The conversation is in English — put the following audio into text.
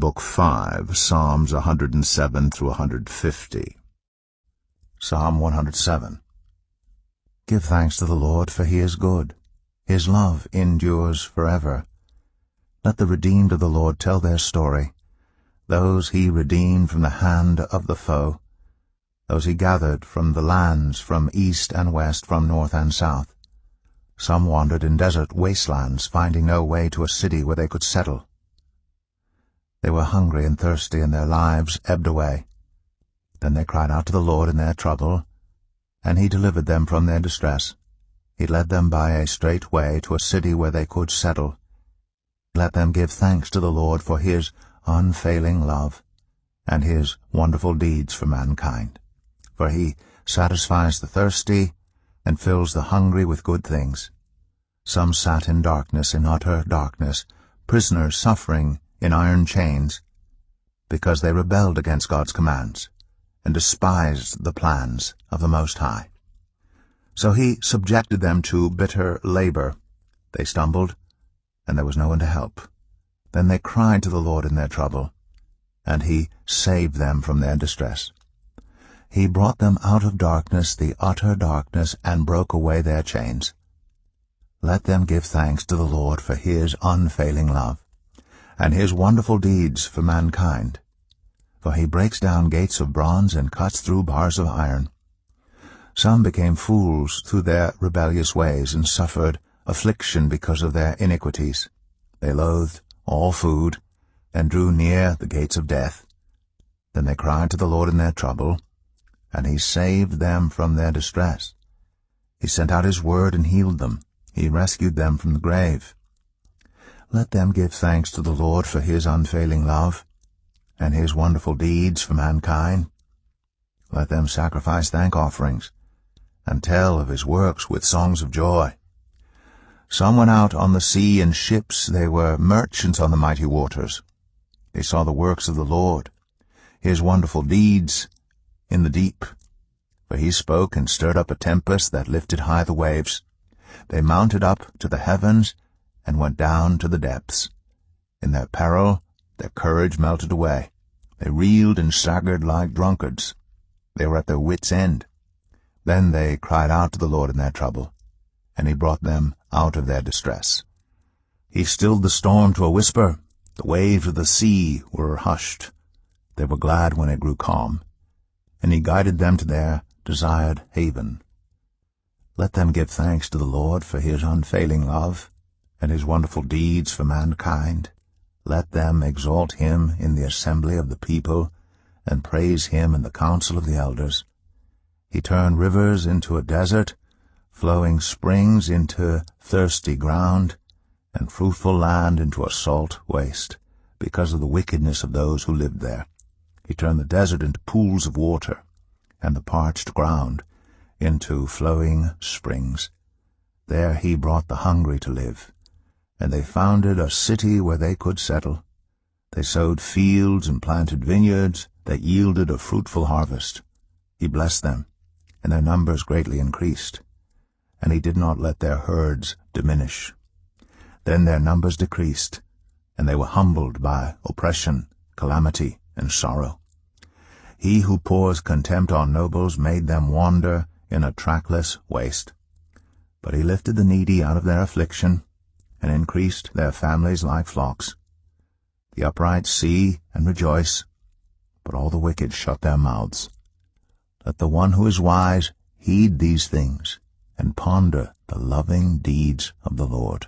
Book 5, Psalms 107 through 150. Psalm 107. Give thanks to the Lord, for he is good. His love endures forever. Let the redeemed of the Lord tell their story, those he redeemed from the hand of the foe, those he gathered from the lands, from east and west, from north and south. Some wandered in desert wastelands, finding no way to a city where they could settle. They were hungry and thirsty, and their lives ebbed away. Then they cried out to the Lord in their trouble, and he delivered them from their distress. He led them by a straight way to a city where they could settle. Let them give thanks to the Lord for his unfailing love and his wonderful deeds for mankind. For he satisfies the thirsty and fills the hungry with good things. Some sat in darkness, in utter darkness, prisoners suffering in iron chains, because they rebelled against God's commands and despised the plans of the Most High. So he subjected them to bitter labor. They stumbled, and there was no one to help. Then they cried to the Lord in their trouble, and he saved them from their distress. He brought them out of darkness, the utter darkness, and broke away their chains. Let them give thanks to the Lord for his unfailing love and his wonderful deeds for mankind. For he breaks down gates of bronze and cuts through bars of iron. Some became fools through their rebellious ways and suffered affliction because of their iniquities. They loathed all food and drew near the gates of death. Then they cried to the Lord in their trouble, and he saved them from their distress. He sent out his word and healed them. He rescued them from the grave. Let them give thanks to the Lord for his unfailing love and his wonderful deeds for mankind. Let them sacrifice thank offerings and tell of his works with songs of joy. Some went out on the sea in ships. They were merchants on the mighty waters. They saw the works of the Lord, his wonderful deeds in the deep. For he spoke and stirred up a tempest that lifted high the waves. They mounted up to the heavens and went down to the depths. In their peril their courage melted away. They reeled and staggered like drunkards. They were at their wits' end. Then they cried out to the Lord in their trouble, and he brought them out of their distress. He stilled the storm to a whisper. The waves of the sea were hushed. They were glad when it grew calm, and he guided them to their desired haven. Let them give thanks to the Lord for his unfailing love and his wonderful deeds for mankind. Let them exalt him in the assembly of the people and praise him in the council of the elders. He turned rivers into a desert, flowing springs into thirsty ground, and fruitful land into a salt waste, because of the wickedness of those who lived there. He turned the desert into pools of water, and the parched ground into flowing springs. There he brought the hungry to live, and they founded a city where they could settle. They sowed fields and planted vineyards that yielded a fruitful harvest. He blessed them, and their numbers greatly increased, and he did not let their herds diminish. Then their numbers decreased, and they were humbled by oppression, calamity, and sorrow. He who pours contempt on nobles made them wander in a trackless waste. But he lifted the needy out of their affliction, and increased their families like flocks. The upright see and rejoice, but all the wicked shut their mouths. Let the one who is wise heed these things, and ponder the loving deeds of the Lord.